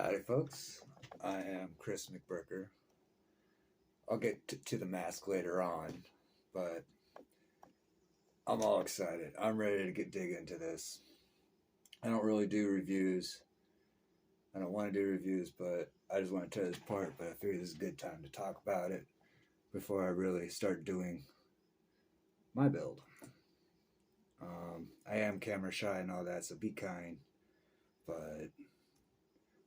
Howdy, folks. I am Chris McBricker. I'll get to the mask later on, but I'm all excited. I'm ready to dig into this. I don't really do reviews. I don't want to do reviews, but I just want to tear this apart. But I figured this is a good time to talk about it before I really start doing my build. I am camera shy and all that, so be kind. But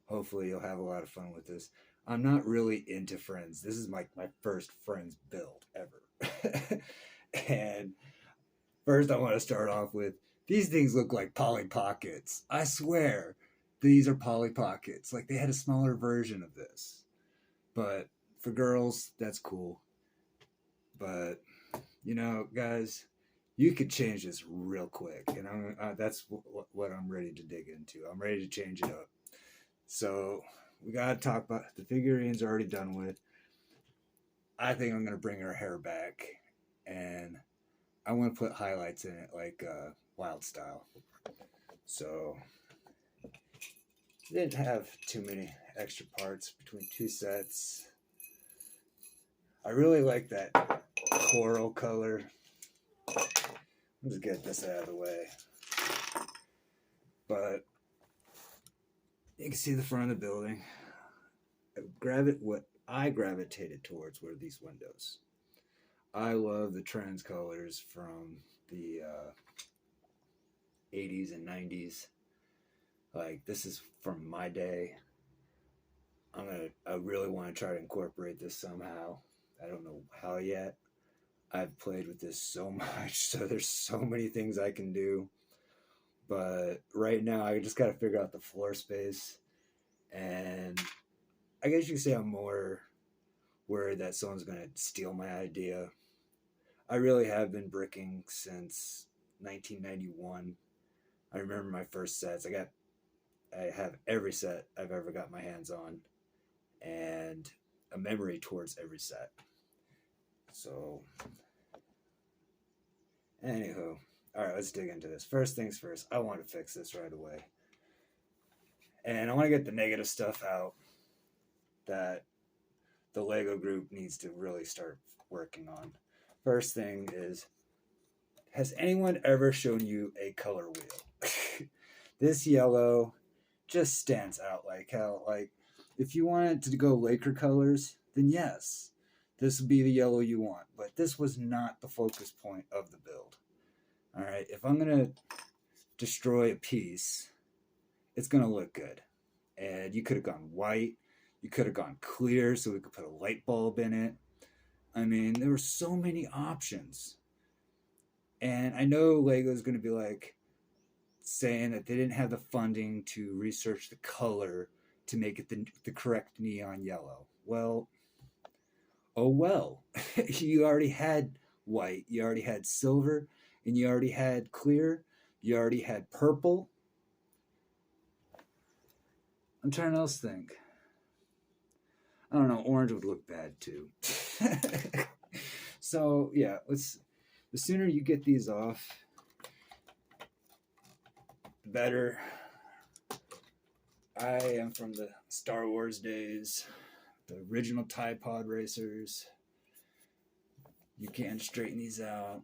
hopefully you'll have a lot of fun with this. I'm not really into Friends. This is my first Friends build ever. And first I want to start off with, these things look like Polly Pockets. I swear, these are Polly Pockets. Like, they had a smaller version of this. But for girls, that's cool. But, you know, guys, you could change this real quick. And that's what I'm ready to dig into. I'm ready to change it up. So we got to talk about the figurines already done with. I think I'm going to bring her hair back. And I want to put highlights in it like Wild Style. So didn't have too many extra parts between two sets. I really like that coral color. Let's get this out of the way. But you can see the front of the building. What I gravitated towards were these windows. I love the trans colors from the 80s and 90s. Like, this is from my day. I really want to try to incorporate this somehow. I don't know how yet. I've played with this so much, so there's so many things I can do. But right now, I just got to figure out the floor space. And I guess you could say I'm more worried that someone's going to steal my idea. I really have been bricking since 1991. I remember my first sets. I have every set I've ever got my hands on, and a memory towards every set. So, anywho, all right, let's dig into this. First things first, I want to fix this right away. And I want to get the negative stuff out that the Lego group needs to really start working on. First thing is, has anyone ever shown you a color wheel? This yellow just stands out like hell. Like, if you wanted to go Laker colors, then yes, this would be the yellow you want. But this was not the focus point of the build. All right, if I'm going to destroy a piece, it's going to look good. And you could have gone white. You could have gone clear so we could put a light bulb in it. I mean, there were so many options. And I know Lego's going to be like saying that they didn't have the funding to research the color to make it the correct neon yellow. Well, oh well. You already had white, you already had silver, and you already had clear, you already had purple. I'm trying to else think. I don't know, orange would look bad too. So yeah, the sooner you get these off, the better. I am from the Star Wars days, the original TIE Pod racers. You can straighten these out.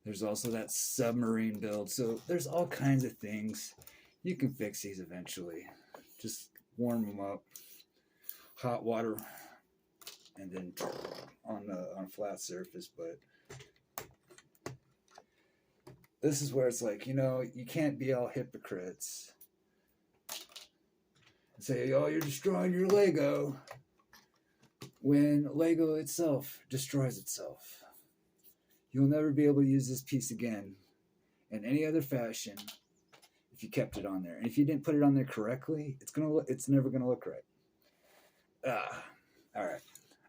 There's also that submarine build. So there's all kinds of things. You can fix these eventually. Just warm them up. Hot water, and then on a flat surface. But this is where it's like, you know, you can't be all hypocrites and say, oh, you're destroying your Lego, when Lego itself destroys itself. You'll never be able to use this piece again in any other fashion if you kept it on there. And if you didn't put it on there correctly, it's never gonna look right. All right.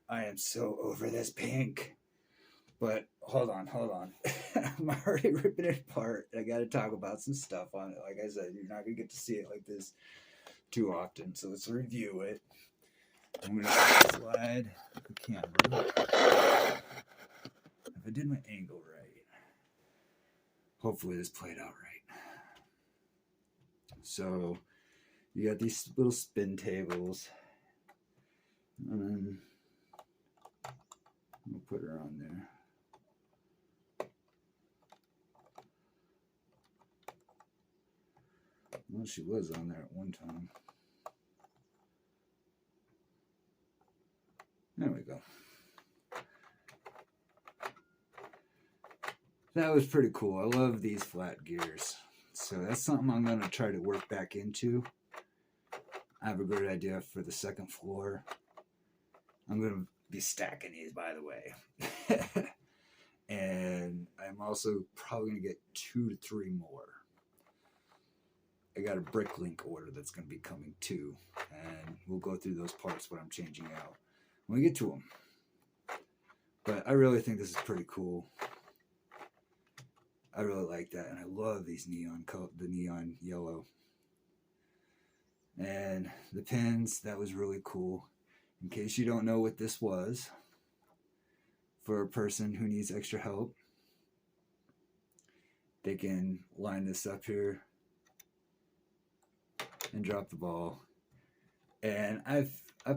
I am so over this pink. But hold on. I'm already ripping it apart. I got to talk about some stuff on it. Like I said, you're not going to get to see it like this too often. So let's review it. I'm going to slide the camera. If I did my angle right, hopefully this played out right. So You got these little spin tables. And then we'll put her on there. Well, she was on there at one time. There we go. That was pretty cool. I love these flat gears. So that's something I'm going to try to work back into. I have a great idea for the second floor. I'm going to be stacking these, by the way. And I'm also probably going to get 2 to 3 more. I got a brick link order that's going to be coming too. And we'll go through those parts, what I'm changing out, when we get to them. But I really think this is pretty cool. I really like that, and I love these the neon yellow. And the pins, that was really cool. In case you don't know what this was, for a person who needs extra help, they can line this up here and drop the ball. And I've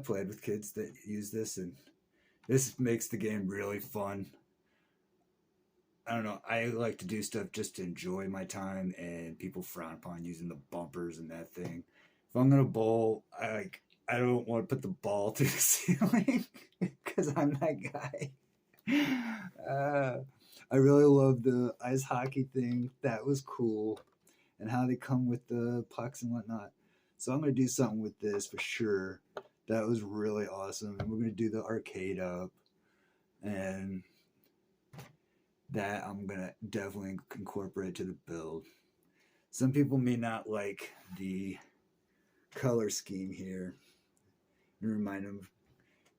played with kids that use this, and this makes the game really fun. I don't know, I like to do stuff just to enjoy my time, and people frown upon using the bumpers and that thing. If I'm gonna bowl, I don't want to put the ball through the ceiling because I'm that guy. I really love the ice hockey thing. That was cool, and how they come with the pucks and whatnot. So I'm gonna do something with this for sure. That was really awesome, and we're gonna do the arcade up, and that I'm gonna definitely incorporate to the build. Some people may not like the color scheme here and remind them of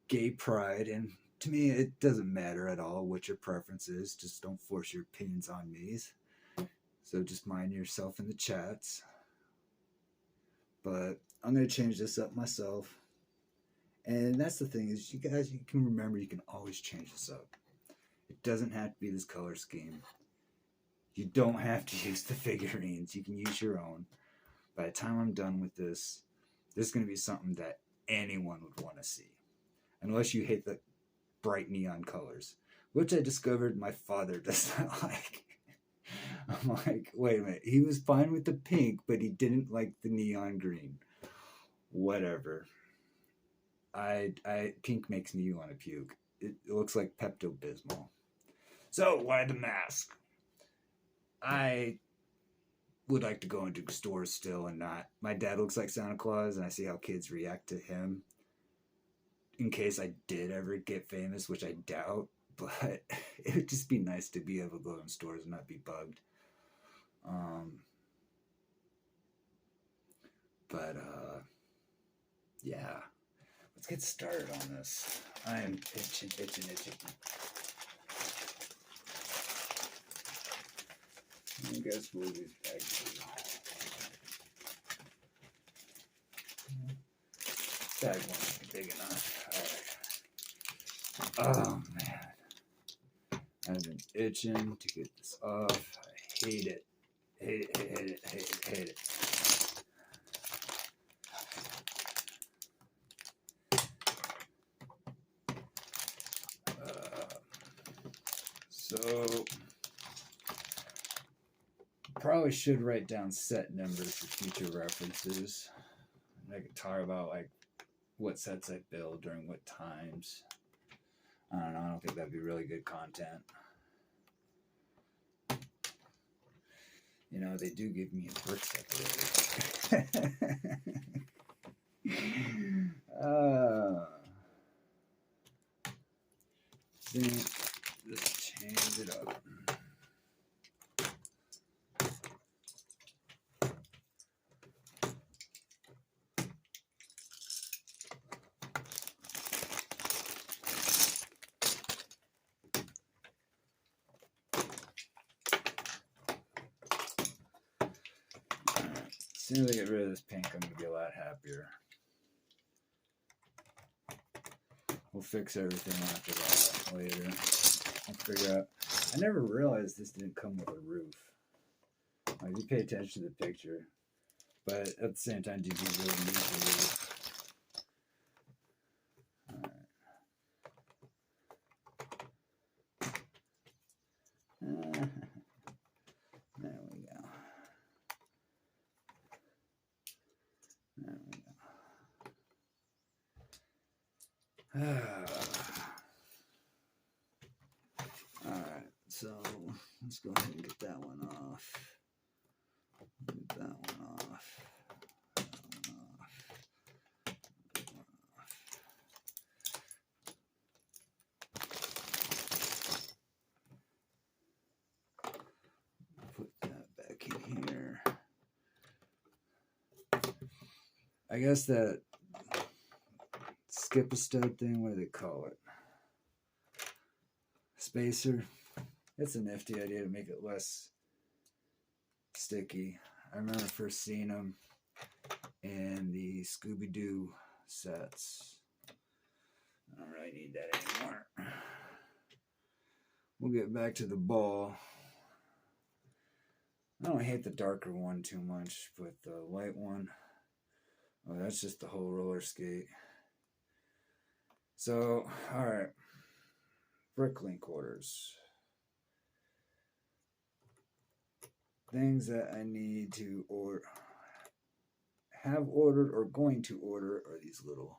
gay pride, and to me it doesn't matter at all what your preference is. Just don't force your opinions on me. So just mind yourself in the chats. But I'm gonna change this up myself. And that's the thing, is you guys, you can remember, you can always change this up. It doesn't have to be this color scheme. You don't have to use the figurines. You can use your own. By the time I'm done with this is going to be something that anyone would want to see. Unless you hate the bright neon colors, which I discovered my father does not like. I'm like, wait a minute. He was fine with the pink, but he didn't like the neon green. Whatever. Pink makes me want to puke. It looks like Pepto-Bismol. So, why the mask? I would like to go into stores still and not. My dad looks like Santa Claus, and I see how kids react to him. In case I did ever get famous, which I doubt, but it would just be nice to be able to go in stores and not be bugged. Yeah. Let's get started on this. I am itching. I guess move these bags. Bag won't be big enough. Alright. Oh man. I've been itching to get this off. I hate it. Hate it. So probably should write down set numbers for future references. I could talk about like what sets I build during what times. I don't know. I don't think that'd be really good content. You know, they do give me a brick separator. Then let's change it up. As soon as I get rid of this pink, I'm going to be a lot happier. We'll fix everything after that later. I'll figure out. I never realized this didn't come with a roof. Like, if you pay attention to the picture, But at the same time, do you really need to leave? Alright. There we go. There we go. Alright, so let's go ahead and get that one off. Get that one off. Put that back in here. I guess that skip a stud thing, what do they call it? Spacer. It's a nifty idea to make it less sticky. I remember first seeing them in the Scooby-Doo sets. I don't really need that anymore. We'll get back to the ball. I don't hate the darker one too much, but the light one, oh, that's just the whole roller skate. So, alright. Bricklink orders. Things that I need to order, have ordered or going to order are these little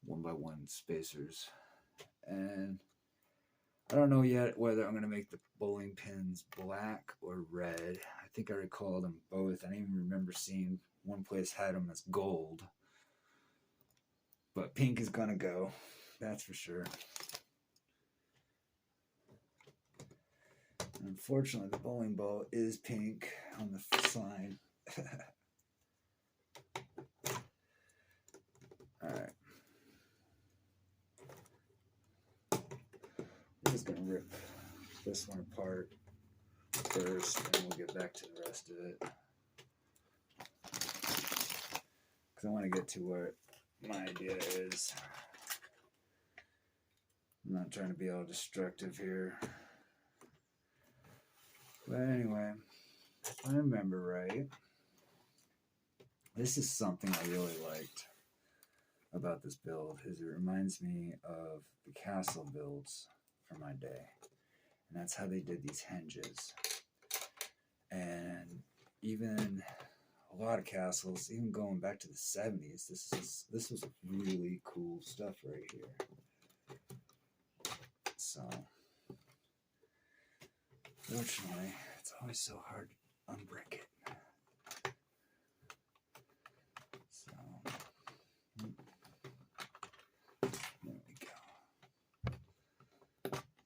1x1 spacers. And I don't know yet whether I'm going to make the bowling pins black or red. I think I recall them both. I didn't even remember seeing one place had them as gold. But pink is going to go. That's for sure. Unfortunately, the bowling ball is pink on the sign. Alright. I'm just going to rip this one apart first, and we'll get back to the rest of it. Because I want to get to what my idea is. I'm not trying to be all destructive here. But anyway, if I remember right, this is something I really liked about this build, is it reminds me of the castle builds from my day. And that's how they did these hinges. And even a lot of castles, even going back to the 70s, this was really cool stuff right here. So fortunately, it's always so hard to unbrick it. So, there we go.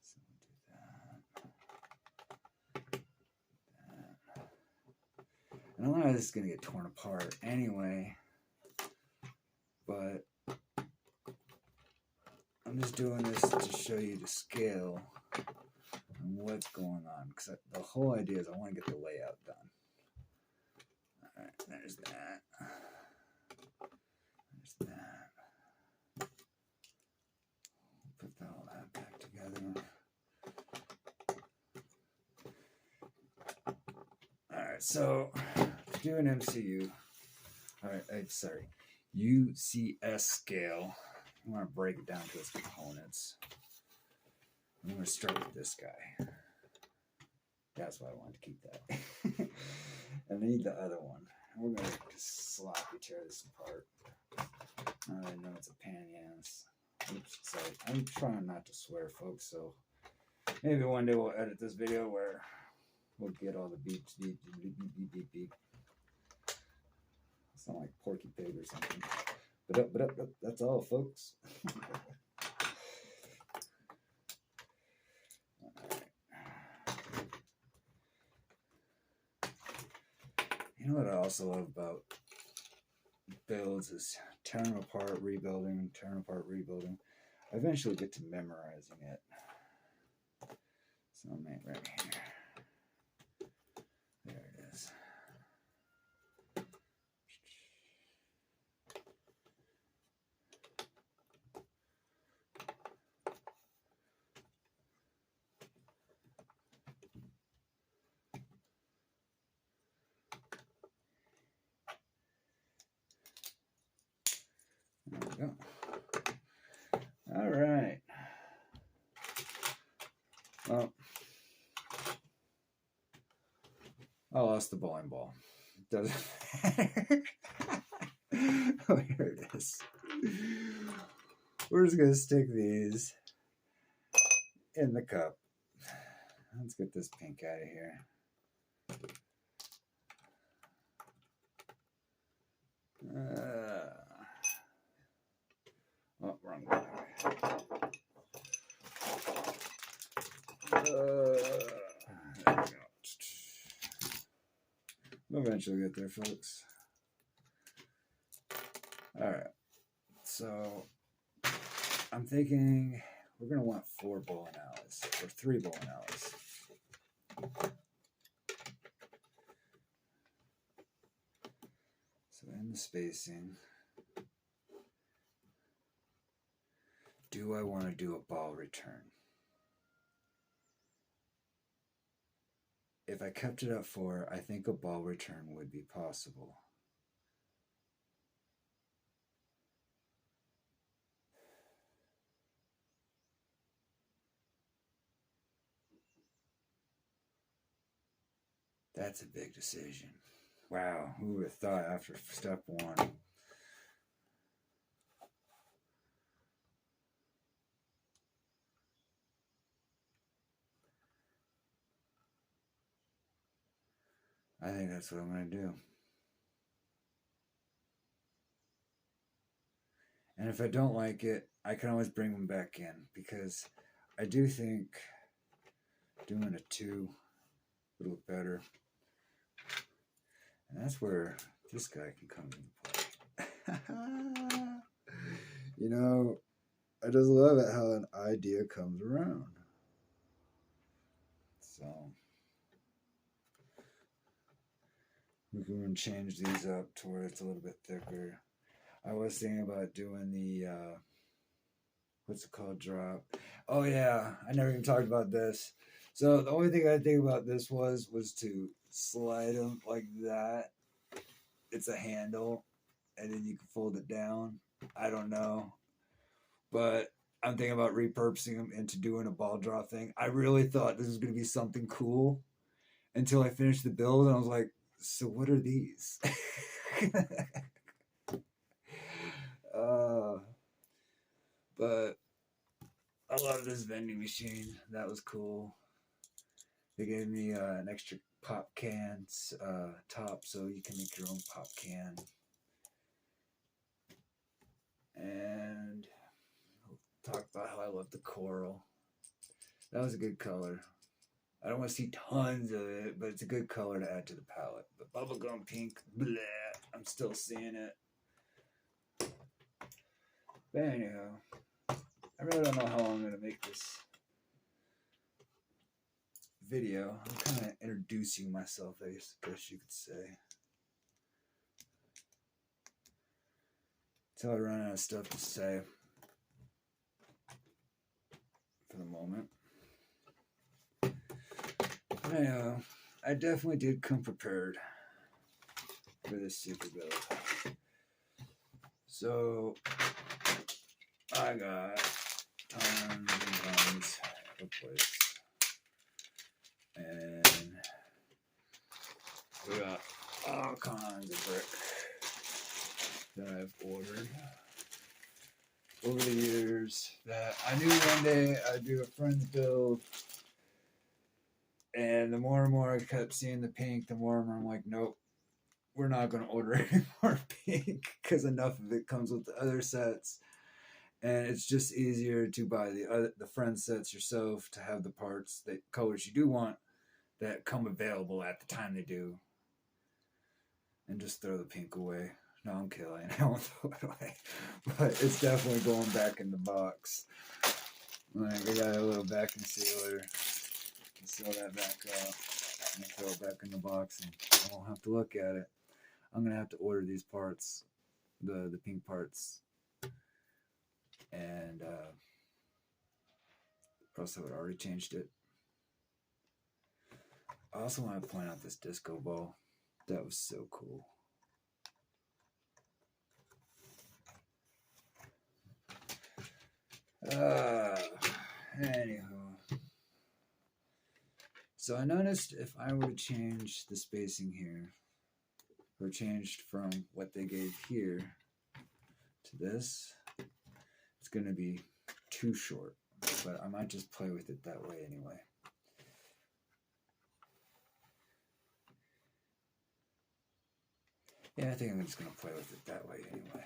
So we'll do that. And a lot of this is going to get torn apart anyway, but I'm just doing this to show you the scale and what's going on, because the whole idea is I want to get the layout done. Alright, there's that. There's that. Put all that back together. Alright, so to do an MCU, alright, sorry, UCS scale, I want to break it down to its components. I'm going to start with this guy. That's why I wanted to keep that. And I need the other one. We're going to just sloppy tear this apart. I know it's a pain in the ass. Oops, sorry. I'm trying not to swear, folks, so maybe one day we'll edit this video where we'll get all the beeps, beep, beep, beep, beep, beep, beep. Sound like Porky Pig or something. But up, that's all, folks. You know what I also love about builds is tearing them apart, rebuilding, tearing them apart, rebuilding. I eventually get to memorizing it. So I'm right here. There it is. I lost the bowling ball. Doesn't matter. Oh, here it is. We're just gonna stick these in the cup. Let's get this pink out of here. Oh, wrong way. There we go. We'll eventually get there, folks. Alright, so I'm thinking we're going to want 4 bowling alleys, or 3 bowling alleys. So in the spacing, do I want to do a ball return? If I kept it at 4, I think a ball return would be possible. That's a big decision. Wow, who would have thought after step 1? I think that's what I'm going to do. And if I don't like it, I can always bring them back in, because I do think doing a 2 would look better. And that's where this guy can come into play. You know, I just love it how an idea comes around. So we can change these up to where it's a little bit thicker. I was thinking about doing the what's it called, drop. Oh yeah, I never even talked about this. So the only thing I think about this was to slide them like that. It's a handle, and then you can fold it down. I don't know, but I'm thinking about repurposing them into doing a ball draw thing. I really thought this was going to be something cool until I finished the build, and I was like, so what are these? But I love this vending machine. That was cool. They gave me an extra pop can top, so you can make your own pop can. And I'll talk about how I love the coral. That was a good color. I don't want to see tons of it, but it's a good color to add to the palette. But bubblegum pink, bleh, I'm still seeing it. But anyhow, I really don't know how long I'm going to make this video. I'm kind of introducing myself, I guess you could say. Until I run out of stuff to say for the moment. Anyhow, I definitely did come prepared for this super build. So I got tons and tons of plates. And we got all kinds of brick that I've ordered over the years that I knew one day I'd do a friend's build. And the more and more I kept seeing the pink, the more and more I'm like, nope, we're not going to order any more pink, because enough of it comes with the other sets. And it's just easier to buy the friend sets yourself, to have the parts, the colors you do want, that come available at the time they do, and just throw the pink away. No, I'm kidding. I won't throw it away, but it's definitely going back in the box. Like, I got a little vacuum sealer. Can seal that back up and throw it back in the box, and I won't have to look at it. I'm gonna have to order these parts, the pink parts, and plus I would already changed it. I also want to point out this disco ball. That was so cool. Anywho. So I noticed if I were to change the spacing here, or changed from what they gave here to this, it's going to be too short. But I might just play with it that way anyway. Yeah, I think I'm just going to play with it that way anyway.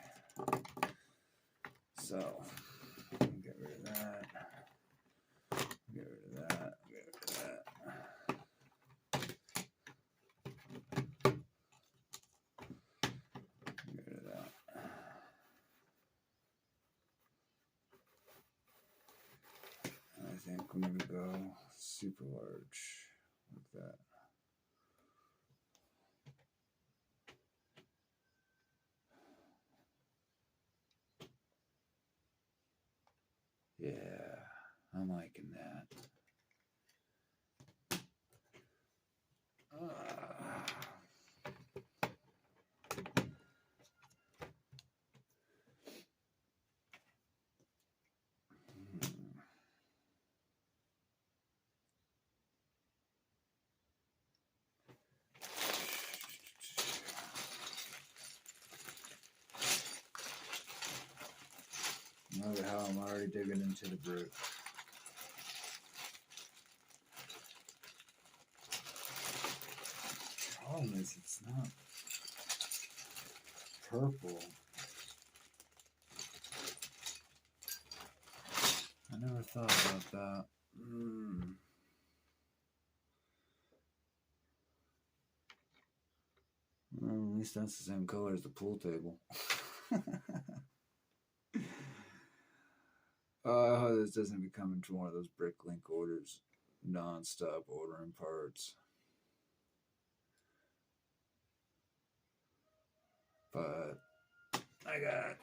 So, get rid of that. Get rid of that. Get rid of that. Get rid of that. I think I'm going to go super large like that. Yeah, I'm liking that. Look at how I'm already digging into the brick. The problem is it's not purple. I never thought about that. Well, at least that's the same color as the pool table. I hope this doesn't become into one of those bricklink orders, non-stop ordering parts. But I got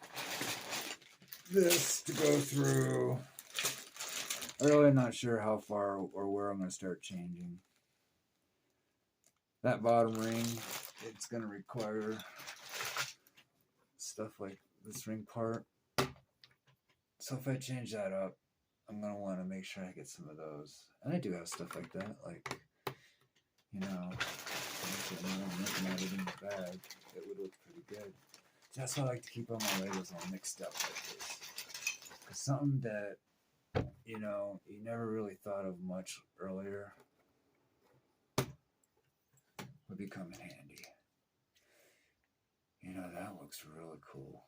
this to go through. I'm really not sure how far or where I'm going to start changing. That bottom ring, it's going to require stuff like this ring part. So if I change that up, I'm going to want to make sure I get some of those. And I do have stuff like that, like, you know, looking at it in the bag, it would look pretty good. So that's why I like to keep all my Legos all mixed up like this. Because something that, you know, you never really thought of much earlier would become handy. You know, that looks really cool.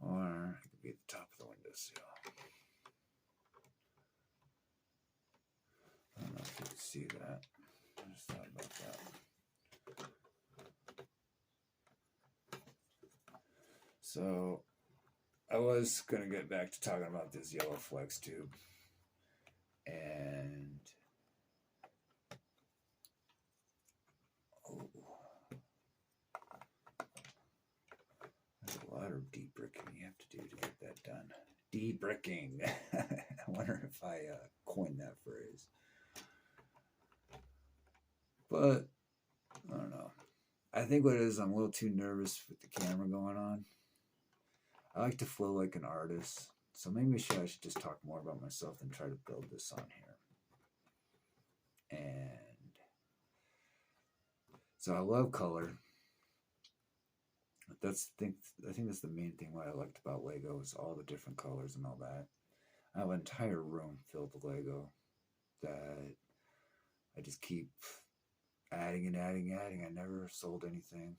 Or it could be at the top of the windowsill. I don't know if you can see that. I just thought about that. So I was going to get back to talking about this yellow flex tube. And there's a lot of de-bricking you have to do to get that done. De-bricking. I wonder if I coined that phrase. But I don't know. I think what it is, I'm a little too nervous with the camera going on. I like to flow like an artist. So maybe I should just talk more about myself and try to build this on here. And so I love color. I think that's the main thing what I liked about Lego is all the different colors and all that. I have an entire room filled with Lego that I just keep adding and adding and adding. I never sold anything.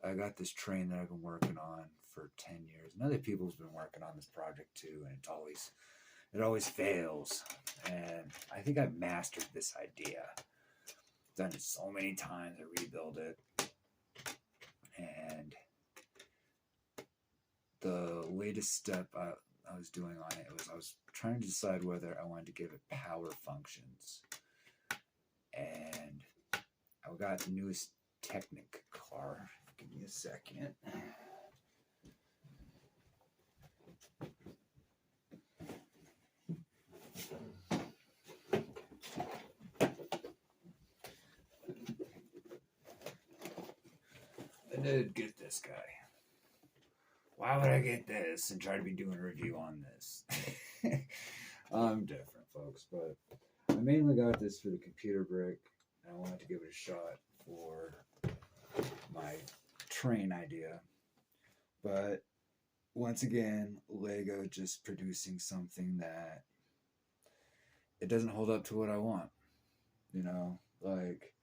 I got this train that I've been working on for 10 years. And other people's been working on this project too, and it always fails. And I think I've mastered this idea. Done it so many times, I rebuild it. And the latest step I was doing on it was I was trying to decide whether I wanted to give it power functions. And I got the newest Technic car. Give me a second. did get this guy. Why would I get this and try to be doing a review on this? I'm different, folks, but I mainly got this for the computer brick. And I wanted to give it a shot for my train idea. But once again, Lego just producing something that it doesn't hold up to what I want. You know, like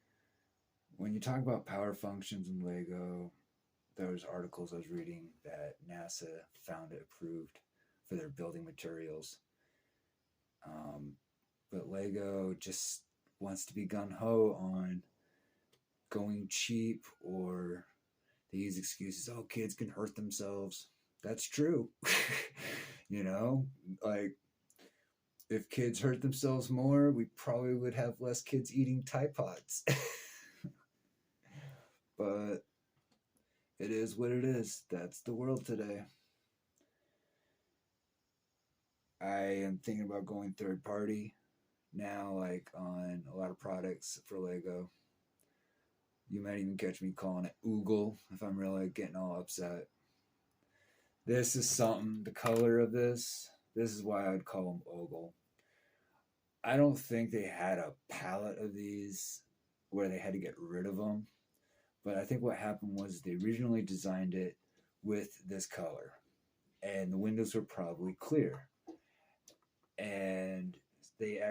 when you talk about power functions in Lego, there was articles I was reading that NASA found it approved for their building materials. But Lego just wants to be gung-ho on going cheap, or they use excuses, oh, kids can hurt themselves. That's true. You know, like if kids hurt themselves more, we probably would have less kids eating Tide Pods. But it is what it is. That's the world today. I am thinking about going third party now, like on a lot of products for Lego. You might even catch me calling it Oogle if I'm really getting all upset. This is something, the color of this is why I'd call them Ogle. I don't think they had a palette of these where they had to get rid of them. But I think what happened was they originally designed it with this color. And the windows were probably clear. And they